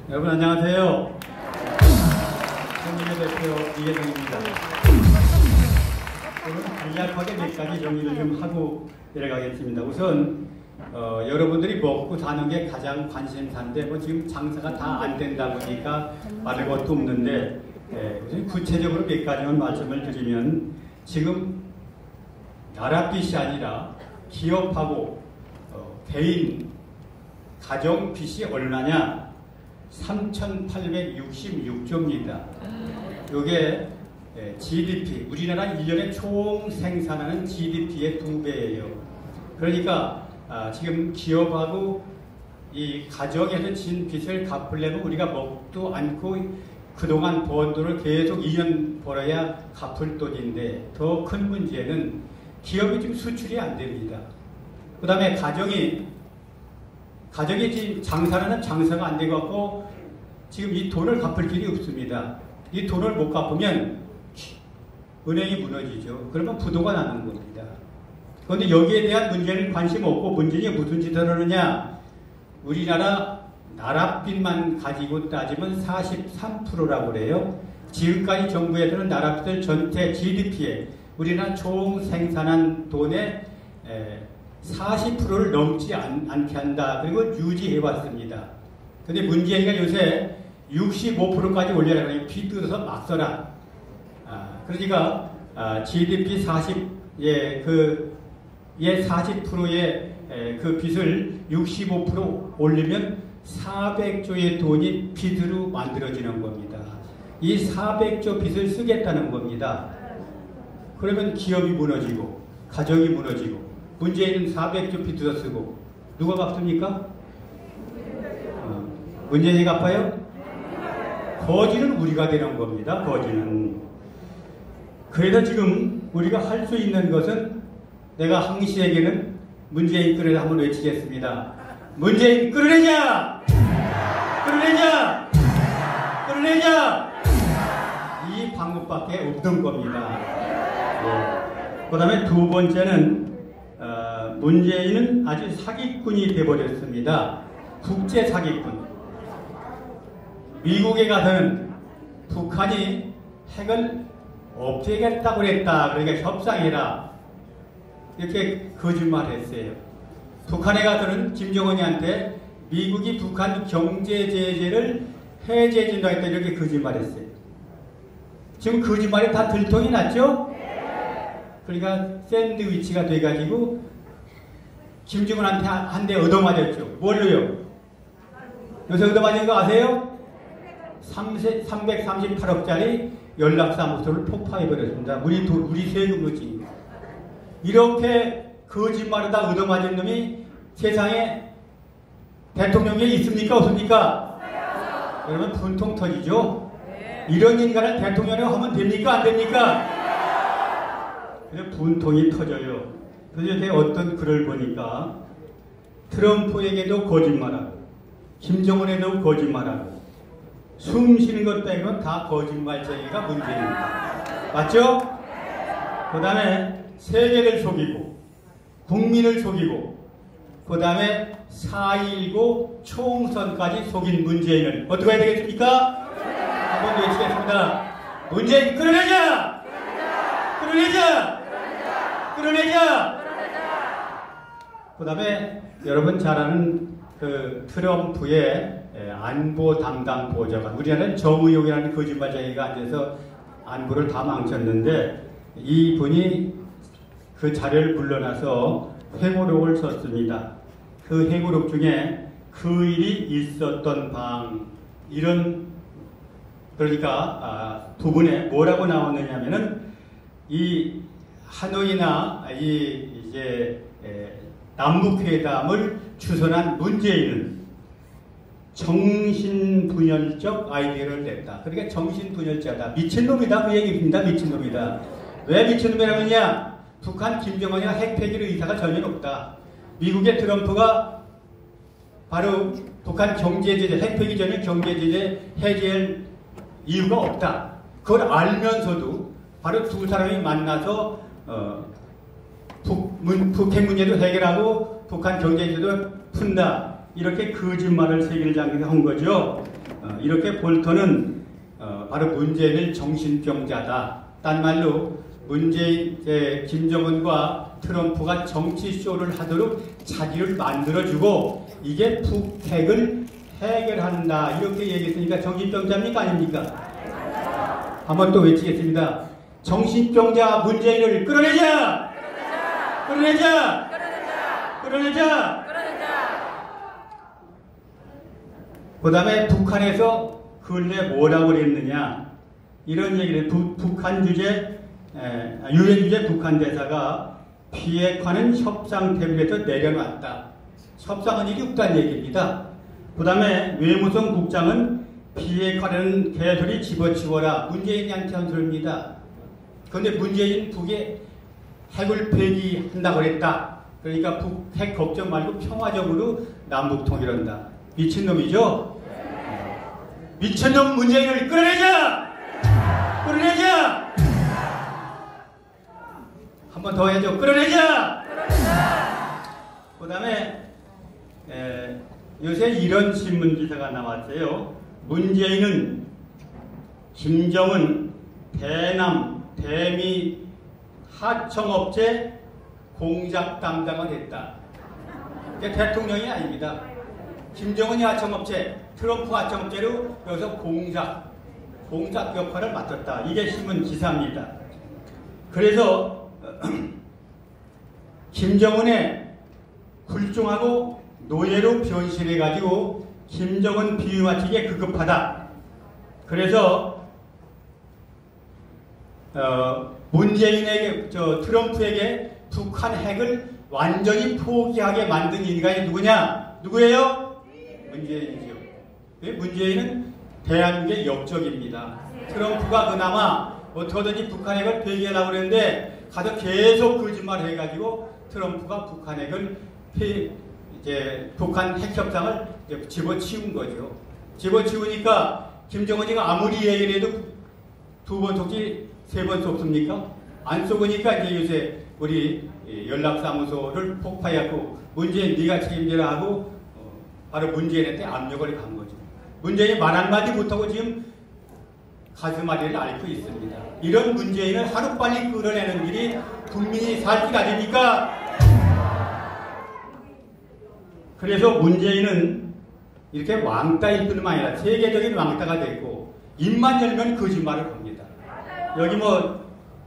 여러분 안녕하세요. 정의대표 이혜정입니다. 오늘 간략하게 몇 가지 정리를 좀 하고 내려가겠습니다. 우선 여러분들이 먹고 사는 게 가장 관심사인데 지금 장사가 다 안 된다 보니까 말할 것도 없는데 우선 구체적으로 몇 가지만 말씀을 드리면 지금 나라 빚이 아니라 기업하고 개인 가정 빚이 얼마냐? 3,866조입니다. 이게 GDP, 우리나라 1년에 총 생산하는 GDP의 2배예요. 그러니까 지금 기업하고 이 가정에서 진 빚을 갚으려면 우리가 먹도 않고 그동안 번 돈을 계속 2년 벌어야 갚을 돈인데 더 큰 문제는 기업이 지금 수출이 안 됩니다. 그 다음에 가정이 지금 장사는 장사가 안 되고 지금 이 돈을 갚을 길이 없습니다. 이 돈을 못 갚으면 은행이 무너지죠. 그러면 부도가 나는 겁니다. 그런데 여기에 대한 문제는 관심 없고 문제는 무슨 짓을 하느냐? 우리나라 나라빚만 가지고 따지면 43%라고 그래요. 지금까지 정부에서는 나라빚을 전체 GDP에 우리나라 총 생산한 돈의 40%를 넘지 않게 한다. 그리고 유지해왔습니다. 근데 문재인가 요새 65%까지 올려라. 빚 뜯어서 막 써라. 그러니까 GDP 40%의 그 40%의 그 빚을 65% 올리면 400조의 돈이 빚으로 만들어지는 겁니다. 이 400조 빚을 쓰겠다는 겁니다. 그러면 기업이 무너지고 가정이 무너지고 문재인은 400조 빚도 쓰고 누가 갚습니까? 문재인이 갚아요? 거지는 우리가 되는 겁니다. 거지는. 그래서 지금 우리가 할 수 있는 것은 내가 항시에게는 문재인 끌어내자 한번 외치겠습니다. 문재인 끌어내자! 끌어내자! 끌어내자! 이 방법밖에 없는 겁니다. 그 다음에 두 번째는 문재인은 아주 사기꾼이 되어버렸습니다. 국제 사기꾼. 미국에 가서는 북한이 핵을 없애겠다고 그랬다. 그러니까 협상해라. 이렇게 거짓말했어요. 북한에 가서는 김정은이한테 미국이 북한 경제 제재를 해제해준다 했다. 이렇게 거짓말했어요. 지금 거짓말이 다 들통이 났죠? 그러니까 샌드위치가 돼가지고 김정은한테 한 대 얻어맞았죠. 뭘로요? 요새 얻어맞은 거 아세요? 338억짜리 연락사무소를 폭파해버렸습니다. 우리 세금으로 지금. 이렇게 거짓말을 다 얻어맞은 놈이 세상에 대통령이 있습니까? 없습니까? 그러면 분통 터지죠? 이런 인간을 대통령이라고 하면 됩니까? 안 됩니까? 그래서 분통이 터져요. 그래서 제가 어떤 글을 보니까 트럼프에게도 거짓말하고 김정은에도 거짓말하고 숨 쉬는 것 빼고는 다 거짓말쟁이가 문제입니다. 맞죠? 그 다음에 세계를 속이고 국민을 속이고 그 다음에 4.19 총선까지 속인 문재인을 어떻게 해야 되겠습니까? 한번 외치겠습니다. 문재인 끌어내자! 끌어내자! 끌어내자! 그 다음에 여러분 잘 아는 그 트럼프의 안보 담당 보좌관, 우리나라는 정의용이라는 거짓말쟁이가 앉아서 안보를 다 망쳤는데 이분이 그 자료를 물러나서 회고록을 썼습니다. 그 회고록 중에 그 일이 있었던 방 이런 그러니까 부분에 뭐라고 나오느냐면은 이 하노이나 이제 남북회담을 추선한 문재인은 정신분열적 아이디어를 냈다. 그러니까 정신분열자다. 미친놈이다. 그 얘기입니다. 미친놈이다. 왜 미친놈이라고 하냐? 북한 김정은이가 핵 폐기의 의사가 전혀 없다. 미국의 트럼프가 바로 북한 경제제재, 핵 폐기 전에 경제제재 해제할 이유가 없다. 그걸 알면서도 바로 두 사람이 만나서 북핵 문제도 해결하고 북한 경제제도 푼다. 이렇게 거짓말을 세계를 장기한 거죠. 이렇게 볼터는 바로 문재인을 정신병자다. 딴 말로 문재인, 김정은과 트럼프가 정치쇼를 하도록 자기를 만들어주고 이게 북핵을 해결한다. 이렇게 얘기했으니까 정신병자입니까? 아닙니까? 한번 또 외치겠습니다. 정신병자 문재인을 끌어내자! 끌어내자! 끌어내자! 그 다음에 북한에서 근래 뭐라고 그랬느냐. 이런 얘기를 북한 주재, 유엔 주재 북한 대사가 비핵화는 협상 테이블에서 내려놨다. 협상은 일이 없다는 얘기입니다. 그 다음에 외무성 국장은 비핵화라는 개소리 집어치워라. 문재인한테 한 소리입니다. 그런데 문재인 북에 핵을 폐기한다고 그랬다. 그러니까 북핵 걱정 말고 평화적으로 남북 통일한다. 미친놈이죠? 미친놈 문재인을 끌어내자! 끌어내자! 한 번 더 해줘. 끌어내자! 그 다음에 요새 이런 신문 기사가 나왔어요. 문재인은 김정은 대남, 대미 하청업체 공작 담당을 했다. 이게 대통령이 아닙니다. 김정은이 하청업체, 트럼프 하청업체로 여기서 공작 역할을 맡았다. 이게 신문 기사입니다. 그래서 김정은의 굴종하고 노예로 변신해가지고 김정은 비유 맞추기에 급급하다. 그래서 문재인에게, 트럼프에게 북한 핵을 완전히 포기하게 만든 인간이 누구냐? 누구예요? 문재인이죠. 문재인은 대한민국의 역적입니다. 트럼프가 그나마 어떻게든지 북한 핵을 폐기하려고 그랬는데 가서 계속 거짓말 해가지고 트럼프가 북한 핵을 북한 핵 협상을 집어치운 거죠. 집어치우니까 김정은이가 아무리 얘기를 해도 두 번 속지 세 번 속습니까? 안 속으니까 이제 요새 우리 연락사무소를 폭파해갖고 문재인 네가 책임져라 하고 바로 문재인한테 압력을 간 거죠. 문재인이 말 한마디 못하고 지금 가슴앓이를 앓고 있습니다. 이런 문재인을 하루빨리 끌어내는 일이 국민이 살 길 아닙니까? 그래서 문재인은 이렇게 왕따일 뿐만 아니라 세계적인 왕따가 됐고 입만 열면 거짓말을 합니다. 여기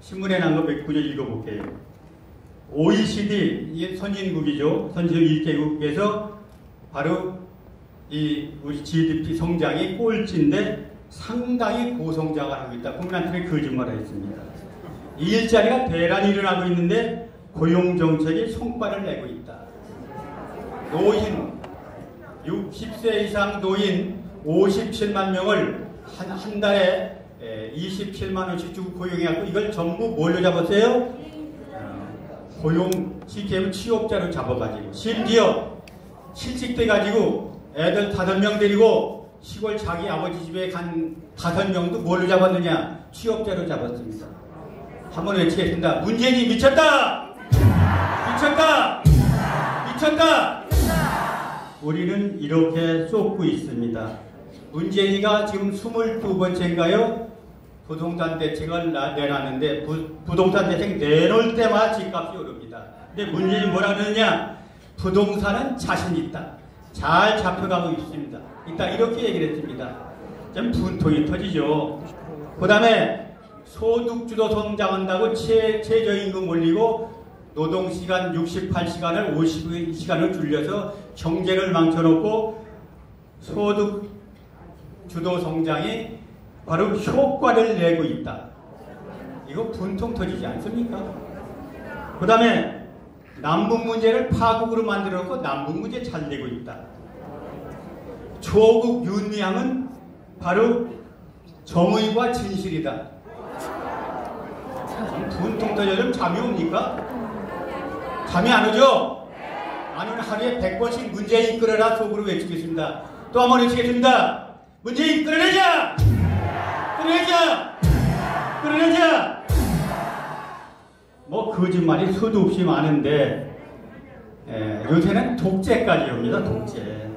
신문에 난 거 몇 구절 읽어볼게요. OECD, 이게 선진국이죠. 선진국 1개국에서 바로 우리 GDP 성장이 꼴찌인데 상당히 고성장을 하고 있다. 국민한테 거짓말을 했습니다. 일자리가 대란이 일어나고 있는데 고용정책이 성과를 내고 있다. 노인, 60세 이상 노인 57만 명을 한 달에 27만 원씩 주고 고용해갖고 이걸 전부 뭘로 잡았어요? 고용, CKM 취업자로 잡아가지고 심지어 실직돼가지고 애들 5명 데리고 시골 자기 아버지 집에 간 5명도 뭘로 잡았느냐? 취업자로 잡았습니다. 한번 외치겠습니다. 문재인이 미쳤다! 미쳤다! 미쳤다! 우리는 이렇게 쏟고 있습니다. 문재인이가 지금 22번째인가요? 부동산 대책을 내놨는데 부동산 대책 내놓을 때마다 집값이 오릅니다. 근데 문재인이 뭐라 그러느냐? 부동산은 자신 있다. 잘 잡혀가고 있습니다. 이따 이렇게 얘기를 했습니다. 좀 분통이 터지죠. 그 다음에 소득주도 성장한다고 최저임금 올리고 노동시간 68시간을 52시간을 줄여서 경제를 망쳐놓고 소득주도 성장이 바로 효과를 내고 있다. 이거 분통 터지지 않습니까? 그 다음에 남북 문제를 파국으로 만들어놓고 남북 문제 잘 내고 있다. 조국 윤미향은 바로 정의와 진실이다. 분통 터져서 잠이 옵니까? 잠이 안 오죠? 나는 하루에 100번씩 문재인 끌어라 속으로 외치겠습니다. 또 한 번 외치겠습니다. 문재인 끌어내자! 끌어내자! 끌어내자! 거짓말이 수도 없이 많은데 요새는 독재까지 옵니다. 독재.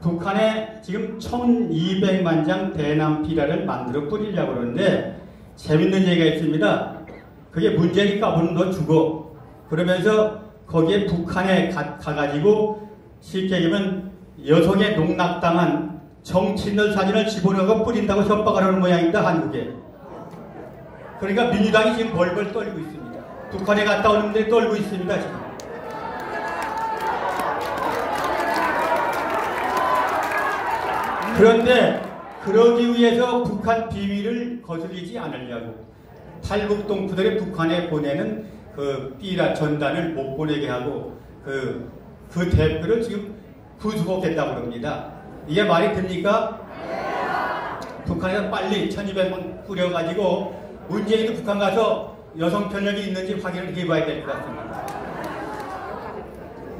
북한에 지금 1200만 장 대남 비라를 만들어 뿌리려고 그러는데 재밌는 얘기가 있습니다. 그게 문제니까 앞으로 너 죽어. 그러면서 거기에 북한에 가가지고 쉽게 얘기하면 여성의 농락당한 정치인들 사진을 집어넣어 뿌린다고 협박을 하는 모양입니다. 한국에. 그러니까 민주당이 지금 벌벌 떨고 있습니다. 북한에 갔다 오는데 떨고 있습니다. 지금. 그런데 그러기 위해서 북한 비밀을 거슬리지 않으려고 탈북동포들의 북한에 보내는 그 삐라 전단을 못 보내게 하고 그 대표를 지금 구속했다고 합니다. 이게 말이 됩니까? 북한에서 빨리 1200명 뿌려가지고 문재인도 북한 가서 여성 편력이 있는지 확인을 해봐야 될 것 같습니다.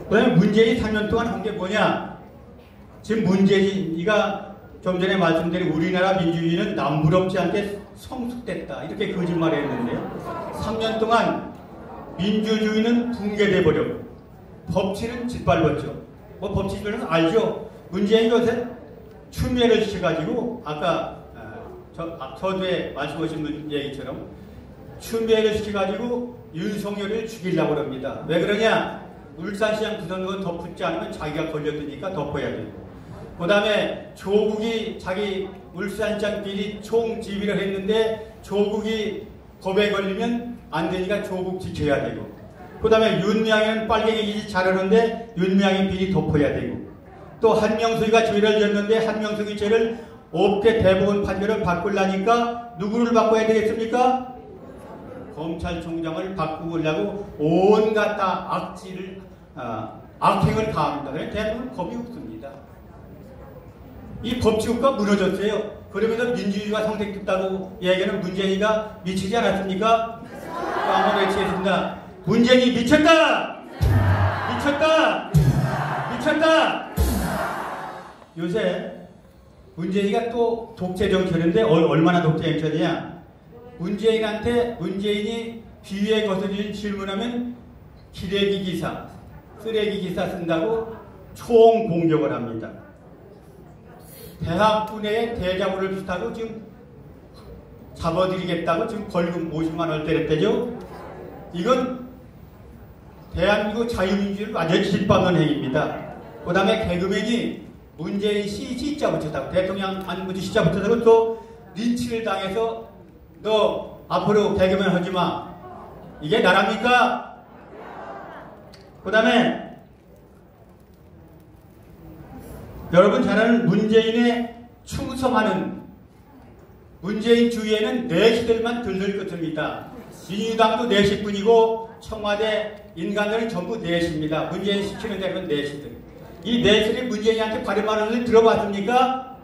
그다음에 문재인이 3년 동안 한 게 뭐냐? 지금 문재인이가 좀 전에 말씀드린 우리나라 민주주의는 남부럽지 않게 성숙됐다 이렇게 거짓말을 했는데요. 3년 동안 민주주의는 붕괴돼 버렸고 법치는 짓밟았죠. 뭐 법치주의는 알죠. 문재인 요새 추미애를 시켜가지고 아까 서두에 말씀하신 얘기처럼 추미애를 시켜가지고 윤석열을 죽이려고 합니다. 왜 그러냐? 울산시장 부선거 덮지 않으면 자기가 걸려드니까 덮어야 되고 그 다음에 조국이 자기 울산시장 비리 총지휘를 했는데 조국이 법에 걸리면 안 되니까 조국 지켜야 되고 그 다음에 윤미향은 빨갱이 짓 잘하는데 윤미향이 비리 덮어야 되고 또 한명숙이가 죄를 졌는데 한명숙이 죄를 없게 대법원 판결을 바꾸려니까 누구를 바꿔야 되겠습니까? 검찰총장을 바꾸려고 온갖 다 악행을 가합니다. 그래서 대부분 겁이 없습니다. 이 법치국가 무너졌어요. 그러면서 민주주의가 성택됐다고 얘기하는 문재인이가 미치지 않았습니까? 한번 외치겠습니다. 문재인이 미쳤다! 미쳤다! 미쳤다! 요새 문재인이가 또 독재 정권인데 얼마나 독재 정권이냐? 문재인한테 문재인이 비위에 거슬리는 질문하면 기레기 기사, 쓰레기 기사 쓴다고 총 공격을 합니다. 대학 분야의 대자보를 비슷하고 지금 잡아드리겠다고 지금 벌금 50만 원 때렸대죠. 이건 대한민국 자유민주주의를 완전히 짓밟는 행위입니다. 그 다음에 개그맨이 문재인 시자 붙였다고 대통령 안 붙이 시자 붙였다고 또 린치를 당해서 너 앞으로 개그맨 하지마. 이게 나랍니까? 그 다음에 여러분 잘 아는 문재인의 충성하는 문재인 주위에는 내시들만 들들 끄트입니다. 민주당도 내시뿐이고 청와대 인간들은 전부 내시입니다. 문재인 시키는 대로는 내시들. 이 내시들이 문재인한테 발음하는 걸 들어봤습니까?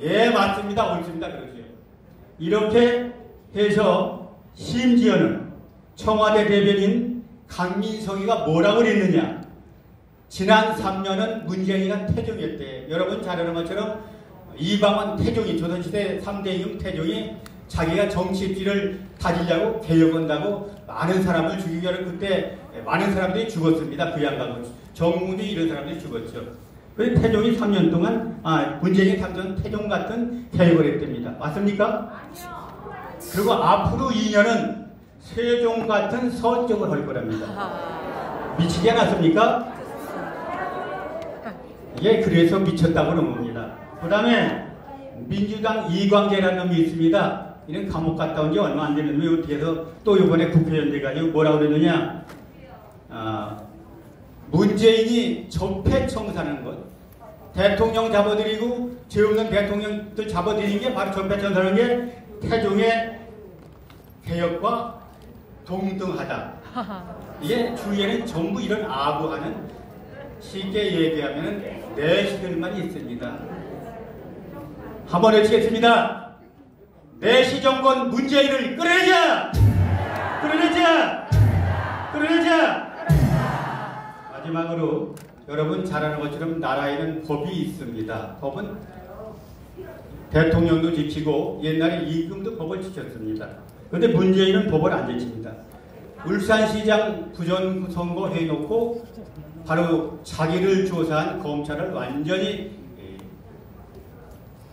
예, 맞습니다. 옳습니다. 그러죠. 이렇게 해서 심지어는 청와대 대변인 강민석이가 뭐라고 그랬느냐? 지난 3년은 문재인이가 태종이었대. 여러분 잘 아는 것처럼 이방원 태종이 조선시대 3대 임금 태종이 자기가 정치띠를 다지려고 개혁한다고 많은 사람을 죽이기 전에 그때 많은 사람들이 죽었습니다. 그 양반은 정문이 이런 사람들이 죽었죠. 그래서 태종이 3년 동안 문재인이 3년 태종 같은 개혁을 했답니다. 맞습니까? 그리고 앞으로 2년은 세종 같은 서적을 할 거랍니다. 미치지 않았습니까? 이게 그래서 미쳤다고 그런 겁니다. 그 다음에 민주당 이광재라는 놈이 있습니다. 이런 감옥 갔다 온 지 얼마 안 되는 놈이 어떻게 해서 또 이번에 국회의원 돼가지고 뭐라고 그러느냐? 문재인이 적폐청산하는 것. 대통령 잡아들이고 죄 없는 대통령들 잡아들이는 게 바로 적폐청산하는 게 태종의 개혁과 동등하다. 이게 주위에는 전부 이런 아부하는 쉽게 얘기하면 내시들만 있습니다. 한번 외치겠습니다. 내시 정권 문재인을 끌어내자! 끌어내자! 끌어내자! 마지막으로 여러분 잘 아는 것처럼 나라에는 법이 있습니다. 법은 대통령도 지키고 옛날에 임금도 법을 지켰습니다. 그런데 문재인은 법을 안 지킵니다. 울산시장 부정선거 해놓고 바로 자기를 조사한 검찰을 완전히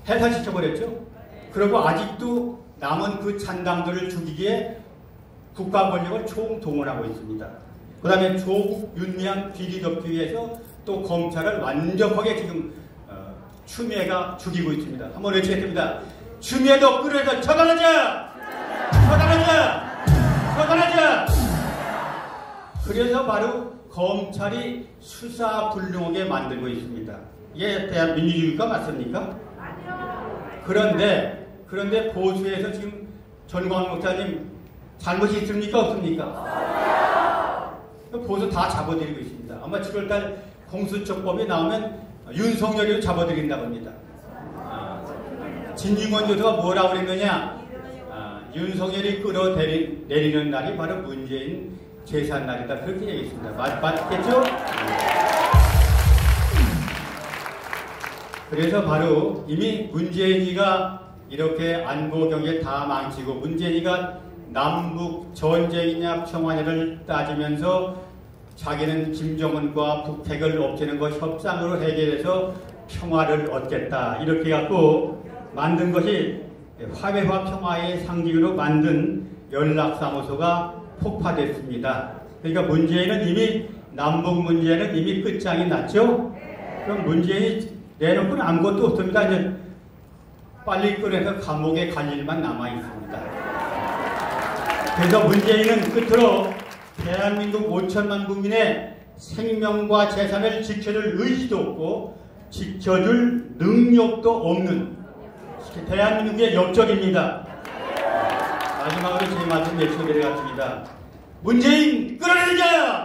해산시켜버렸죠. 그리고 아직도 남은 그 잔담들을 죽이기에 국가 권력을 총동원하고 있습니다. 그 다음에 조국, 윤미향 비리 덮기 위해서 또 검찰을 완벽하게 지금 추미애가 죽이고 있습니다. 한번 외치겠습니다. 추미애도 끌어서 처단하자! 처단하자! 처단하자! 그래서 바로 검찰이 수사불능하게 만들고 있습니다. 이게 민주주의가 맞습니까? 그런데 보수에서 지금 전광훈 목사님 잘못이 있습니까? 없습니까? 보수 다 잡아들이고 있습니다. 아마 7월달 공수처법이 나오면 윤석열이도 잡아들인다고 합니다. 진중권 교수가 뭐라고 그랬느냐? 윤석열이 끌어내리는 날이 바로 문재인 제삿날이다. 그렇게 얘기했습니다. 맞겠죠? 그래서 바로 이미 문재인이가 이렇게 안보 경제 다 망치고 문재인이가 남북 전쟁이냐 평화냐를 따지면서 자기는 김정은과 북핵을 없애는 것 협상으로 해결해서 평화를 얻겠다 이렇게 갖고 만든 것이 화해와 평화의 상징으로 만든 연락사무소가 폭파됐습니다. 그러니까 문재인은 이미 남북 문제는 이미 끝장이 났죠. 그럼 문재인이 내놓고는 아무것도 없습니다. 이제 빨리 꺼내서 감옥에 갈 일만 남아 있습니다. 그래서 문재인은 끝으로 대한민국 5천만 국민의 생명과 재산을 지켜줄 의지도 없고 지켜줄 능력도 없는 대한민국의 역적입니다. 마지막으로 제 말씀 외치고 내려갔습니다. 문재인 끌어내리자!